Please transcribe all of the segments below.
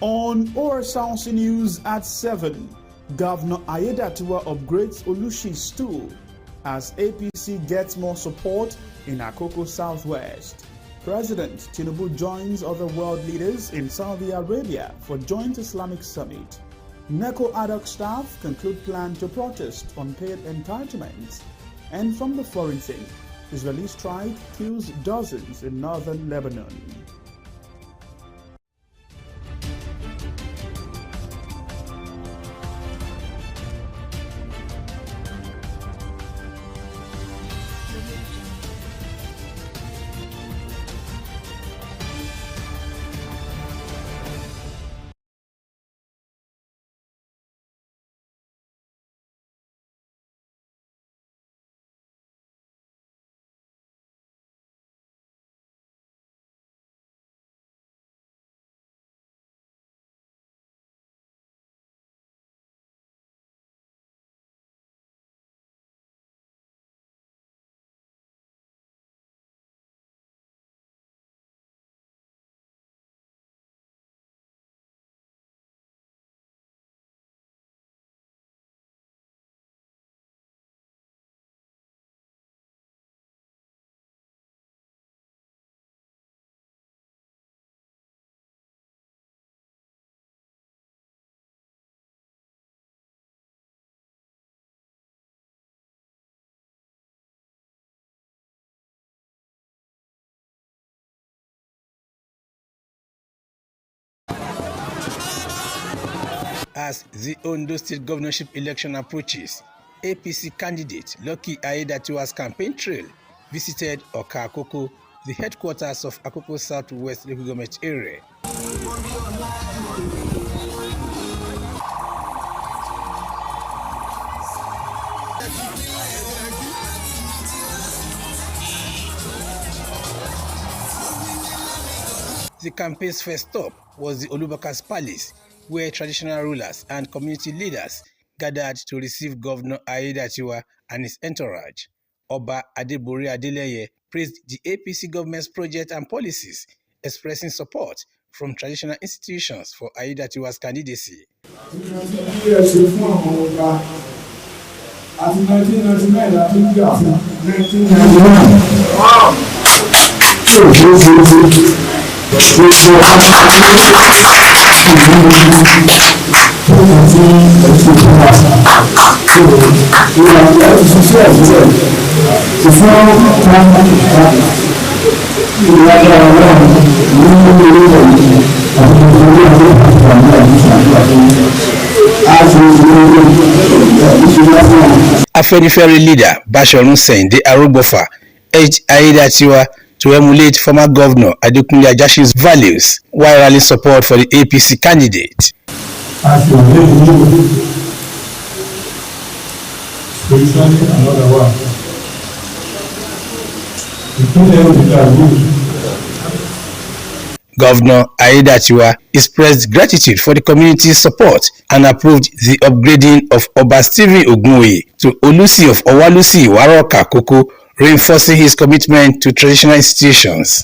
On Osrc News at 7, Governor Aiyedatiwa upgrades Olusi's stool as APC gets more support in Akoko Southwest. President Tinubu joins other world leaders in Saudi Arabia for joint Islamic summit. NECO ad hoc staff conclude plan to protest unpaid entitlements. And from the foreign scene, Israeli strike kills dozens in northern Lebanon. As the Ondo State governorship election approaches, APC candidate Lucky Aiyedatiwa's campaign trail visited Akoko, the headquarters of Akoko Southwest local government area. The campaign's first stop was the Olubakar's Palace, where traditional rulers and community leaders gathered to receive Governor Aiyedatiwa and his entourage. Oba Adebori Adeleye praised the APC government's project and policies, expressing support from traditional institutions for Aiyedatiwa's candidacy. Afenifere leader Bashorun Sende Arugbofa urged Aiyedatiwa to emulate former governor Adekunle Ajashi's values while rallying support for the APC candidate. Governor Aiyedatiwa expressed gratitude for the community's support and approved the upgrading of Oba Stephen Ogunwoye to Olusi of Owalusi Waroka Akoko, reinforcing his commitment to traditional institutions.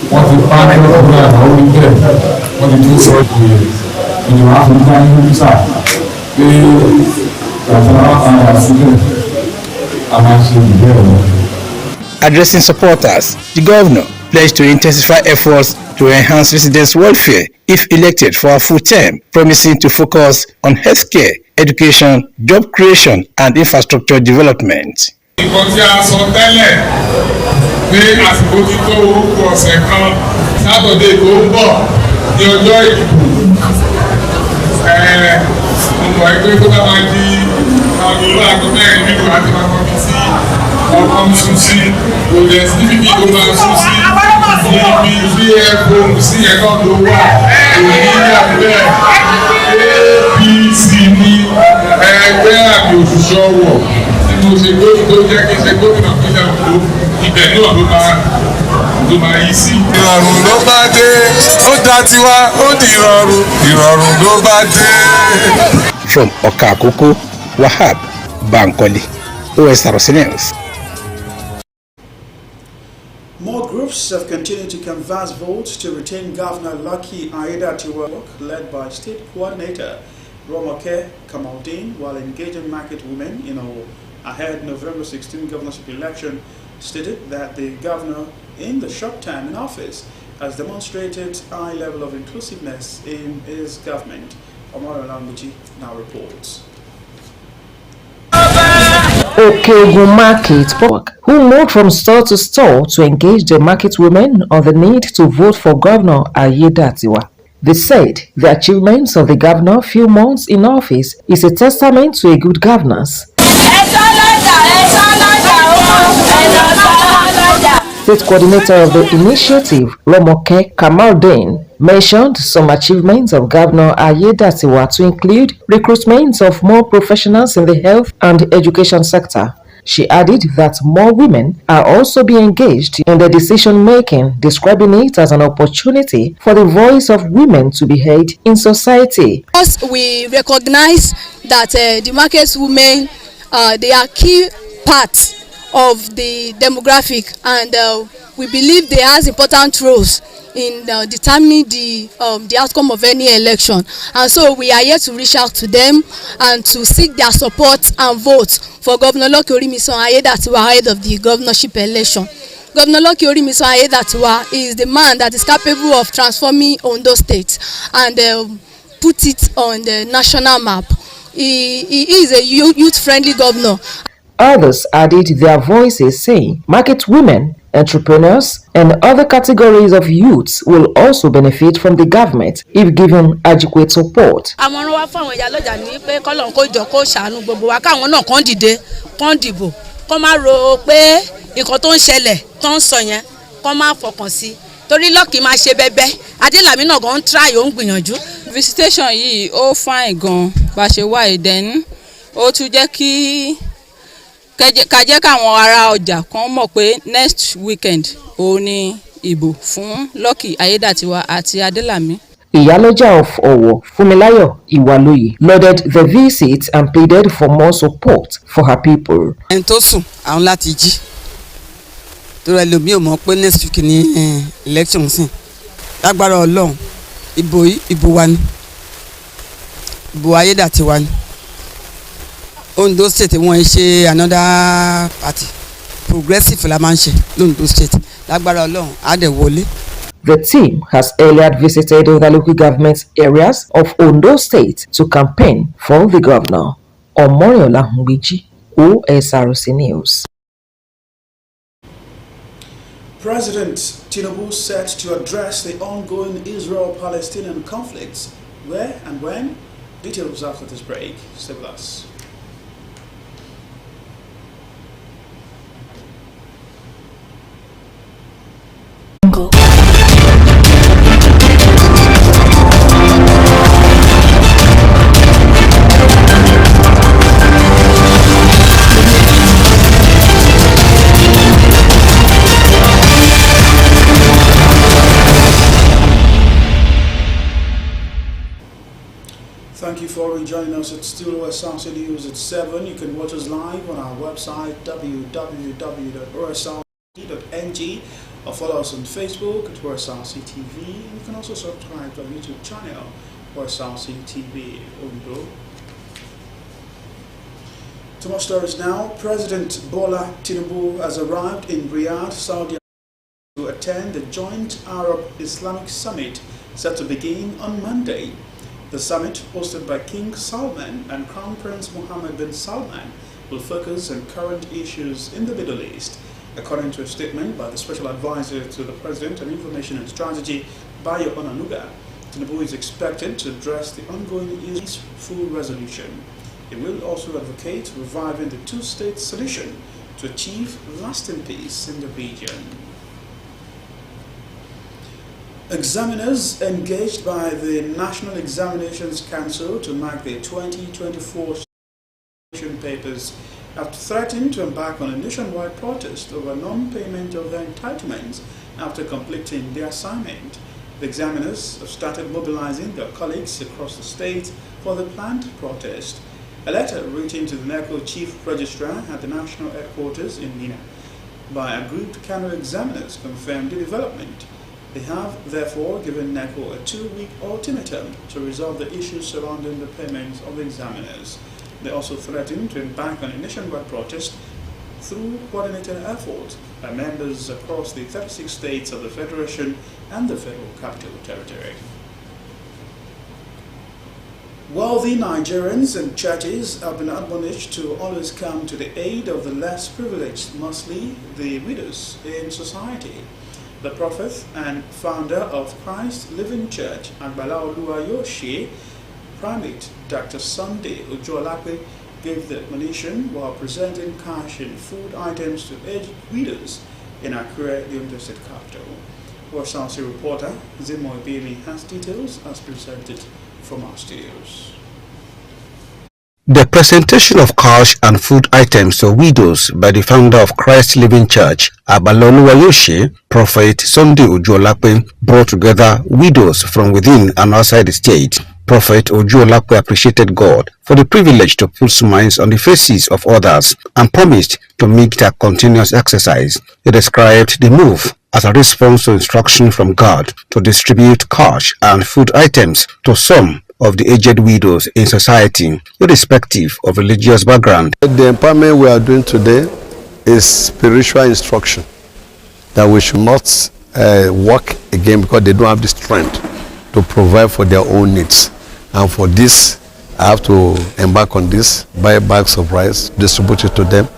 Addressing supporters, the governor pledged to intensify efforts to enhance residents' welfare if elected for a full term, promising to focus on healthcare, education, job creation, and infrastructure development. Nǹkan tí a sọ tẹ́lẹ̀ pé àsìkò ti tó orúkọ ọ̀sẹ̀ kan sátọ̀dé tó ń bọ̀ ní ọjọ́ ìdìbò nǹkan ẹgbẹ́ tó bá máa di àwọn ìlú àgọ́ mẹ́rin nínú àti máa kọ́ mi sí ọkọ̀ ń sún sí kò dẹ̀ sí níbi tó máa sún sí ibi bí ẹ̀kọ́ sí ẹ̀kọ́ tó wà òní àbẹ̀ APC ní ẹgbẹ́ àmì òṣìṣẹ́ ọwọ́. Mo ṣe gómìnà tó jẹ́ kí n ṣe gómìnà pínlẹ̀ Ondo ibẹ̀ náà ló máa yí sí. Ìrọ̀rùn ló bá dé, ó dá tiwa, ó di ìrọ̀rùn, ìrọ̀rùn ló bá dé. From Akoko, Wahab Bankole, Osrc News. More groups have continued to canvass votes to retain Governor Lucky Aiyedatiwa, led by State Coordinator Romoke Kamaldeen, while engaging market women in a ahead November 16 governorship election, stated that the governor, in the short time in office, has demonstrated high level of inclusiveness in his government. Omar Olamiji now reports. Okeogun Market, who moved from store to store to engage the market women on the need to vote for Governor Aiyedatiwa. They said the achievements of the governor few months in office is a testament to a good governance. State coordinator of the initiative, Romoke Kamaldeen, mentioned some achievements of Governor Aiyedatiwa to include recruitment of more professionals in the health and education sector. She added that more women are also being engaged in the decision-making, describing it as an opportunity for the voice of women to be heard in society. Because we recognize that the market women, they are key parts of the demographic, and we believe they have important roles in determining the outcome of any election, and so we are here to reach out to them and to seek their support and vote for Governor Lucky Aiyedatiwa ahead of the governorship election. Governor Lucky Aiyedatiwa is the man that is capable of transforming Ondo State and put it on the national map. He is a youth-friendly governor. Others added their voices, saying market women, entrepreneurs, and other categories of youths will also benefit from the government if given adequate support. Àmọ̀ràn wa fún àwọn ìyálọ́jà ní pé k'Ọlọ́run kó jọ kó ṣàánú gbogbo wa, káwọn náà kàn dìde kàn dìbò, kàn má rò pé nǹkan tó ń ṣẹlẹ̀ tó ń sọ yẹn kàn má fọkàn sí, torí Lucky máa ṣe bẹ́bẹ́, Adélàmí náà gan try ó ń gbìyànjú. Visitation yìí ó fine gan bá ṣe wá ìdẹ́nu, ó tún jẹ́ kí ká jẹ́ káwọn ará ọjà kan mọ̀ pé next weekend òun ni ìbò fún Lucky Aiyedatiwa àti Adélàmí. Ìyálọ́jà of Ọ̀wọ̀, Fúnmiláyọ̀ Ìwàlóyè, lauded the visit and pleaded for more support for her people. Ẹni tó sùn àwọn láti jí torí ẹlòmíì ò mọ̀ pé next week ni election sìn. Lágbára Ọlọ́run ìbò wa ni, ìbò Aiyedatiwa ni. Ondo State wọ́n ṣe another party progressive la máa ń ṣe l'Ondo State, lágbára Ọlọ́run á dẹ̀ wọlé. The team has earlier visited other local government areas of Ondo State to campaign for the governor. Omoriola Ngbeji, Osrc News. President Tinubu set to address the ongoing Israel-Palestinian conflicts. Where and when? Details after this break. Stay with us. Thank you for joining us at Studio Osrc News at 7. You can watch us live on our website www.osrc.ng or follow us on Facebook at Osrc TV. You can also subscribe to our YouTube channel, Osrc TV Ondo. To more stories now. President Bola Tinubu has arrived in Riyadh, Saudi Arabia to attend the joint Arab-Islamic Summit set to begin on Monday. The summit, hosted by King Salman and Crown Prince Mohammed bin Salman, will focus on current issues in the Middle East. According to a statement by the Special Advisor to the President on Information and Strategy, Bayo Onanuga, Tinubu is expected to address the ongoing peaceful resolution. He will also advocate reviving the two-state solution to achieve lasting peace in the region. Examiners engaged by the National Examinations Council to mark their 2024 examination papers have threatened to embark on a nationwide protest over non-payment of their entitlements after completing their assignment. The examiners have started mobilizing their colleagues across the state for the planned protest. A letter written to the NECO Chief Registrar at the National Headquarters in Mina by aggrieved Kano examiners confirmed the development. They have therefore given NECO a 2-week ultimatum to resolve the issues surrounding the payments of the examiners. They also threatened to embark on a nationwide protest through coordinated efforts by members across the 36 states of the Federation and the Federal Capital Territory. Wealthy Nigerians and churches have been admonished to always come to the aid of the less privileged, mostly the widows in society. The prophet and founder of Christ Living Church, Agbala Oluwayoshi, Primate Dr. Sunday Ojolape, gave the admonition while presenting cash and food items to aged widows in Akure, the Ondo State capital. Osrc reporter Zimo Ibiri has details as presented from our studios. The presentation of cash and food items to widows by the founder of Christ Living Church, Agbala Oluwayoshi, Prophet Sunday Ojolape, brought together widows from within and outside the state. Prophet Ojolape appreciated God for the privilege to put smiles on the faces of others and promised to make it a continuous exercise. He described the move as a response to instruction from God to distribute cash and food items to some of the aged widows in society, irrespective of religious background. The empowerment we are doing today is spiritual instruction, that we should not work again because they don't have the strength to provide for their own needs. And for this, I have to embark on this, buy bags of rice, distribute it to them,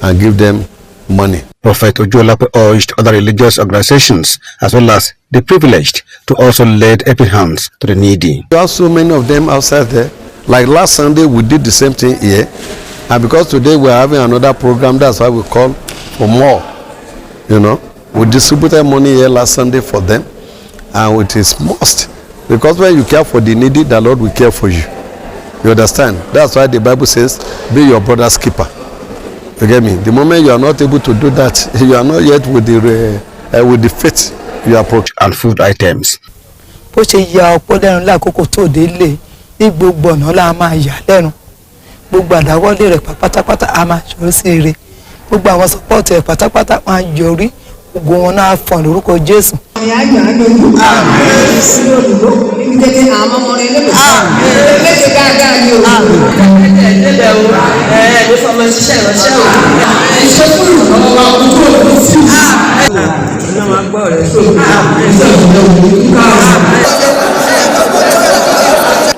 and give them money. Prophet Ojolape urged other religious organizations as well as the privileged to also lend helping hands to the needy. There are so many of them outside there. Like last Sunday, we did the same thing here. And because today we are having another program, that's why we call for more. You know, we distributed money here last Sunday for them. And it is must. Because when you care for the needy, the Lord will care for you. You understand? That's why the Bible says, be your brother's keeper. You get me? The moment you are not able to do that, you are not yet with the faith you approach. And food items. Bó ṣe ya ọ̀pọ̀ lẹ́nu lákòókò tó délé ní gbogbo ọ̀nà la máa yà lẹ́nu gbogbo àdáwọ́lé rẹ̀ pátápátá a máa ṣòro sí ire gbogbo àwọn sọ́pọ́ọ̀tì rẹ̀ pátápátá máa yọrí gbogbo wọn náà fọ̀n lórúkọ Jésù.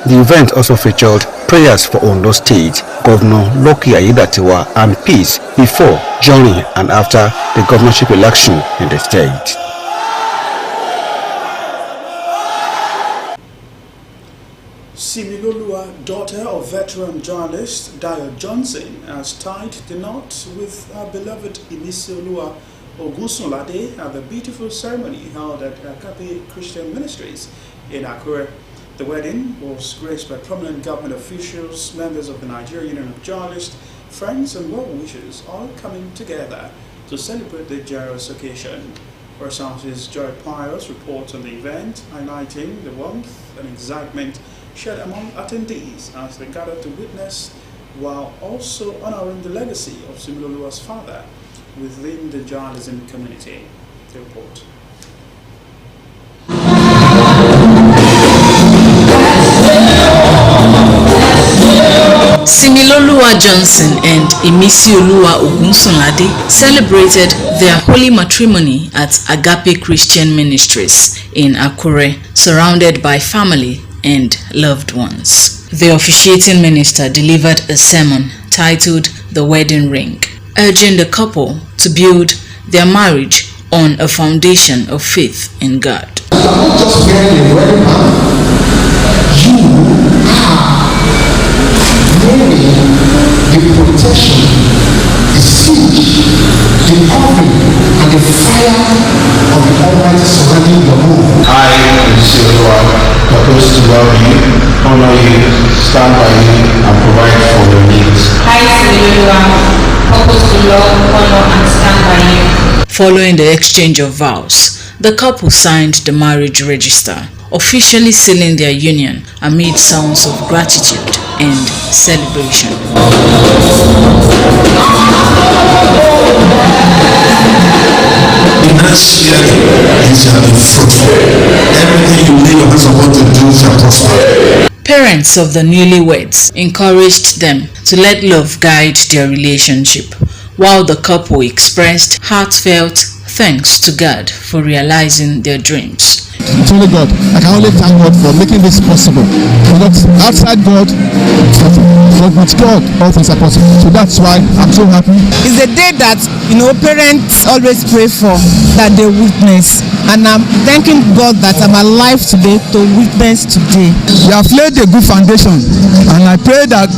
The event also featured prayers for Ondo State Governor Lucky Aiyedatiwa and peace before, during and after the governorship election in the state. Similolua, daughter of veteran journalist Dio Johnson, has tied the knot with her beloved Imisiolua Ogunsunlade at the beautiful ceremony held at Agape Christian Ministries in Akure. The wedding was graced by prominent government officials, members of the Nigerian Union of Journalists, friends and well-wishers, all coming together to celebrate the joyous occasion. Osrc's Joy Pius reports on the event, highlighting the warmth and excitement shared among attendees as they gathered to witness, while also honoring the legacy of Similolua's father within the journalism community. The report. Similolua Johnson and Imisiolua Ogunsunlade celebrated their holy matrimony at Agape Christian Ministries in Akure, surrounded by family and loved ones. The officiating minister delivered a sermon titled The Wedding Ring, urging the couple to build their marriage on a foundation of faith in God. Not just wearing a wedding band, you are wearing the protection, the siege, the covering, and the fire of the Almighty surrounding your home. I, Imisiolua, propose to love you, honor you, stand by you, and provide for your needs. I, Similolua, propose to love, honor, and stand by you. Following the exchange of vows, the couple signed the marriage register, officially sealing their union amid sounds of gratitude and celebration. year you shall be fruitful. Everything you lay your hands upon to do shall prosper. Parents of the newlyweds encouraged them to let love guide their relationship, while the couple expressed heartfelt thanks to God for realizing their dreams. It's only God. I can only thank God for making this possible. Because outside God, but with God, all things are possible. So that's why I'm so happy. It's a day that, parents always pray for, that they witness. And I'm thanking God that I'm alive today to witness today. They have laid a good foundation. And I pray that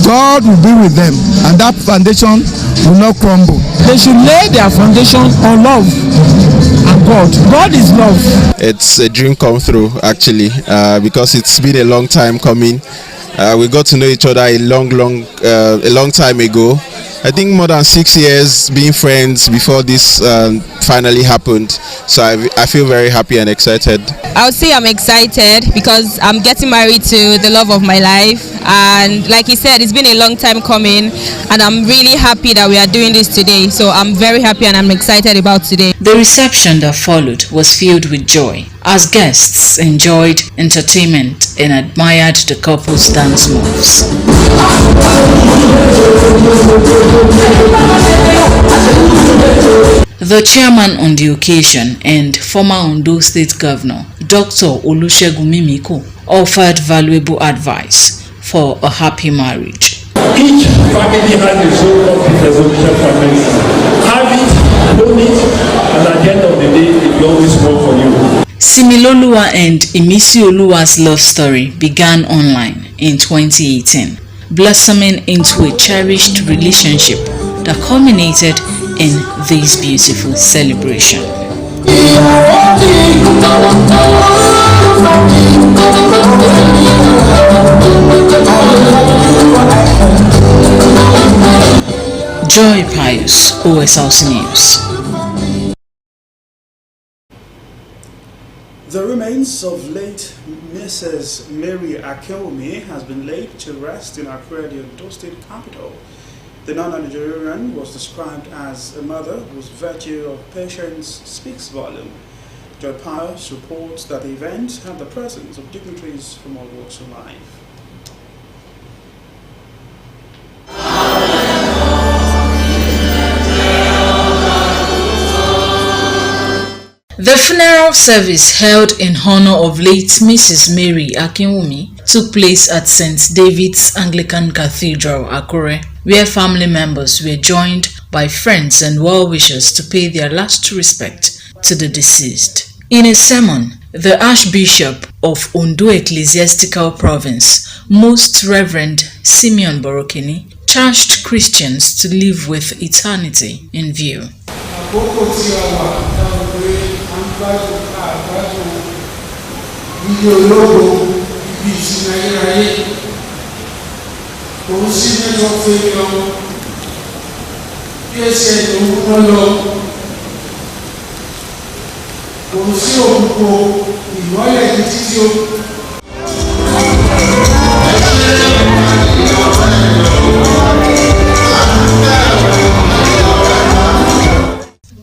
God will be with them. And that foundation will not crumble. They should lay their foundation on love and God. God is love. It's a dream come through, actually, because it's been a long time coming. We got to know each other a long time ago. I think more than 6 years being friends before this finally happened. So I feel very happy and excited. I would say I'm excited because I'm getting married to the love of my life. And like he said, it's been a long time coming. And I'm really happy that we are doing this today. So I'm very happy and I'm excited about today. The reception that followed was filled with joy as guests enjoyed entertainment and admired the couple's dance moves. The chairman on the occasion and former Ondo State Governor, Dr. Olusegun Mimiko, offered valuable advice for a happy marriage. Each family has its own resolution for medicine. Have it, own it, and at the end of the day, it will always work for you. Similoluwa and Imisioluwa's love story began online in 2018, blossoming into a cherished relationship that culminated in this beautiful celebration. Joy Pius, Osrc News. The remains of late Mrs. Mary Akeomi has been laid to rest in Accra, the Ondo State capital. The non-Nigerian was described as a mother whose virtue of patience speaks volume. Joy Pius reports that the event had the presence of dignitaries from all walks of life. The funeral service held in honor of late Mrs. Mary Akinwumi took place at St. David's Anglican Cathedral, Akure, where family members were joined by friends and well-wishers to pay their last respect to the deceased. In a sermon, the Archbishop of Ondo Ecclesiastical Province, Most Reverend Simeon Borokini, charged Christians to live with eternity in view.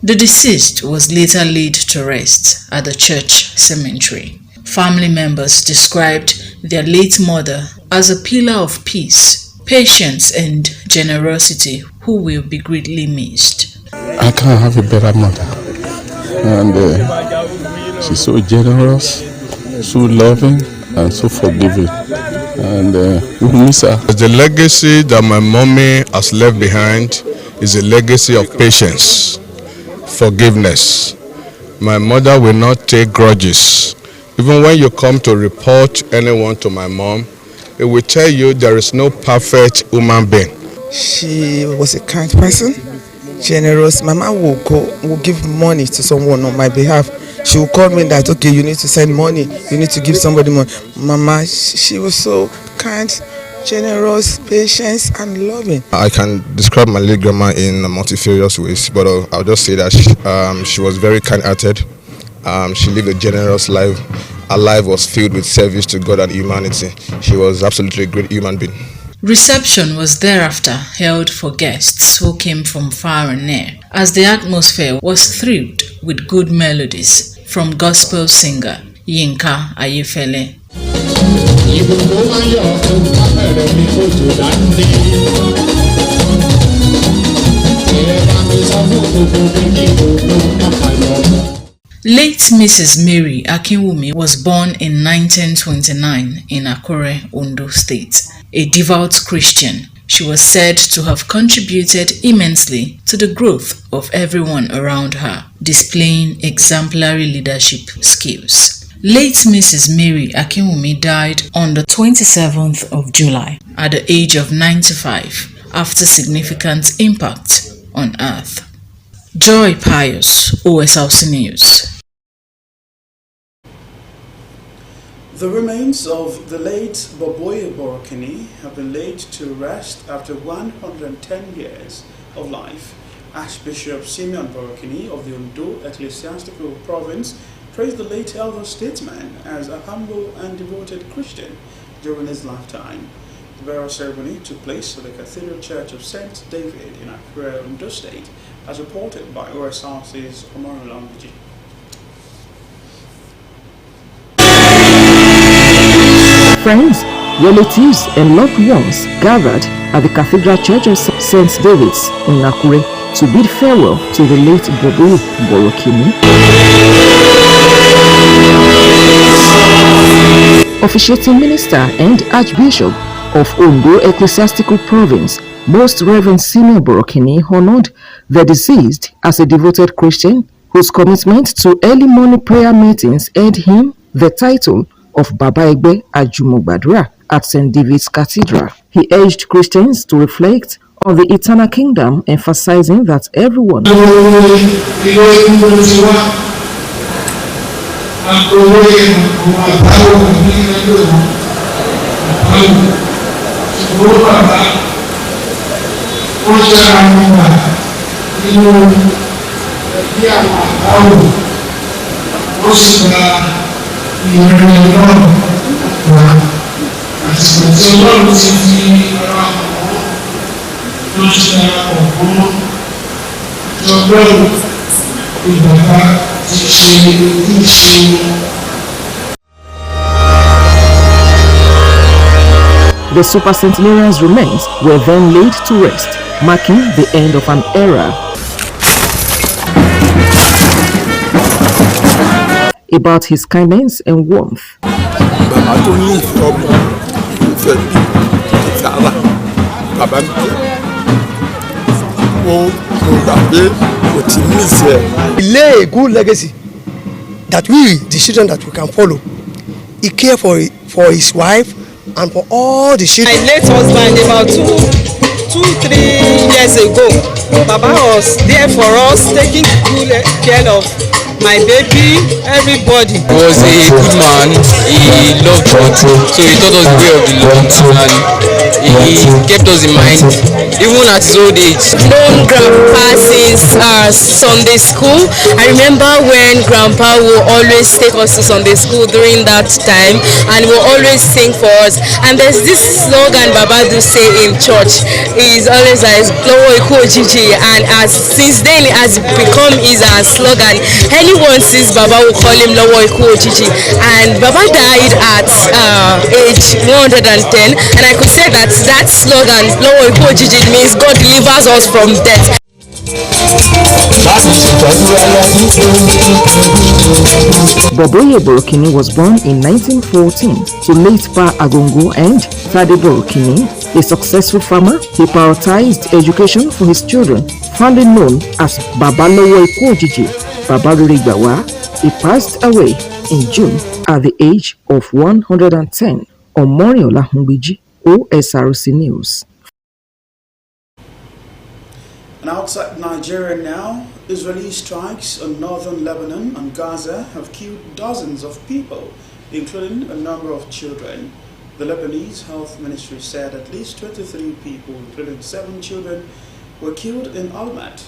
The deceased was later laid to rest at the church cemetery. Family members described their late mother as a pillar of peace, patience and generosity who will be greatly missed. I can't have a better mother, and she's so generous, so loving and so forgiving, and we miss her. The legacy that my mommy has left behind is a legacy of patience, forgiveness. My mother will not take grudges. Even when you come to report anyone to my mom, it will tell you there is no perfect human being. She was a kind person, generous. Mama will give money to someone on my behalf. She will call me that, okay, you need to send money, you need to give somebody money. Mama, she was so kind, generous, patient, and loving. I can describe my late grandma in multifarious ways, but I'll just say that she was very kind-hearted. She lived a generous life. Her life was filled with service to God and humanity. She was absolutely a great human being. Reception was thereafter held for guests who came from far and near, as the atmosphere was thrilled with good melodies from gospel singer Yinka Ayefele. Late Mrs. Mary Akinwumi was born in 1929 in Akure, Ondo State. A devout Christian, she was said to have contributed immensely to the growth of everyone around her, displaying exemplary leadership skills. Late Mrs. Mary Akinwumi died on the 27th of July at the age of 95 after significant impact on Earth. Joy Pius, Osrc News. The remains of the late Boboye Borokini have been laid to rest after 110 years of life. Archbishop Simeon Borokini of the Ondo Ecclesiastical Province praised the late elder statesman as a humble and devoted Christian during his lifetime. The burial ceremony took place at the Cathedral Church of St. David in Akure, Ondo State, as reported by Osrc's Omar Lamiji. Friends, relatives and loved ones gathered at the Cathedral Church of St. David's in Akure to bid farewell to the late Boboye Borokini. Officiating minister and Archbishop of Ondo Ecclesiastical Province, Most Reverend Simeon Borokini, honored the deceased as a devoted Christian whose commitment to early morning prayer meetings earned him the title of Baba Egbe Ajumogbadura at St. David's Cathedral. He urged Christians to reflect on the eternal kingdom, emphasizing that everyone The supercentenarian's remains were then laid to rest, marking the end of an era. About his kindness and warmth. He lay a good legacy that we, the children that we can follow. He cared for his wife and for all the children. My late husband, about 2-3 years ago, Baba was there for us, taking good care of my baby, everybody. He was a good man. He loved God, so he taught us the way of the Lord, and he kept us in mind, even at his old age. Known Grandpa since Sunday school. I remember when Grandpa will always take us to Sunday school during that time, and will always sing for us. And there's this slogan Baba do say in church. He's always like Lowo Iku Ojiji, and since then it has become his slogan. Anyone sees Baba will call him Lowo Iku Ojiji, and Baba died at age 110, and I could say that slogan Lowo Iku Ojiji means God delivers us from death. Boboye Borokini was born in 1914 to late Pa Agongo and Tade Borokini, a successful farmer. He prioritized education for his children, fondly known as Baba Lowo Iku Ojiji, Baba Rurigbawa. He passed away in June at the age of 110. Omoriola Hungbiji, Osrc News. And outside Nigeria now, Israeli strikes on northern Lebanon and Gaza have killed dozens of people, including a number of children. The Lebanese Health Ministry said at least 23 people, including 7 children, were killed in Almat.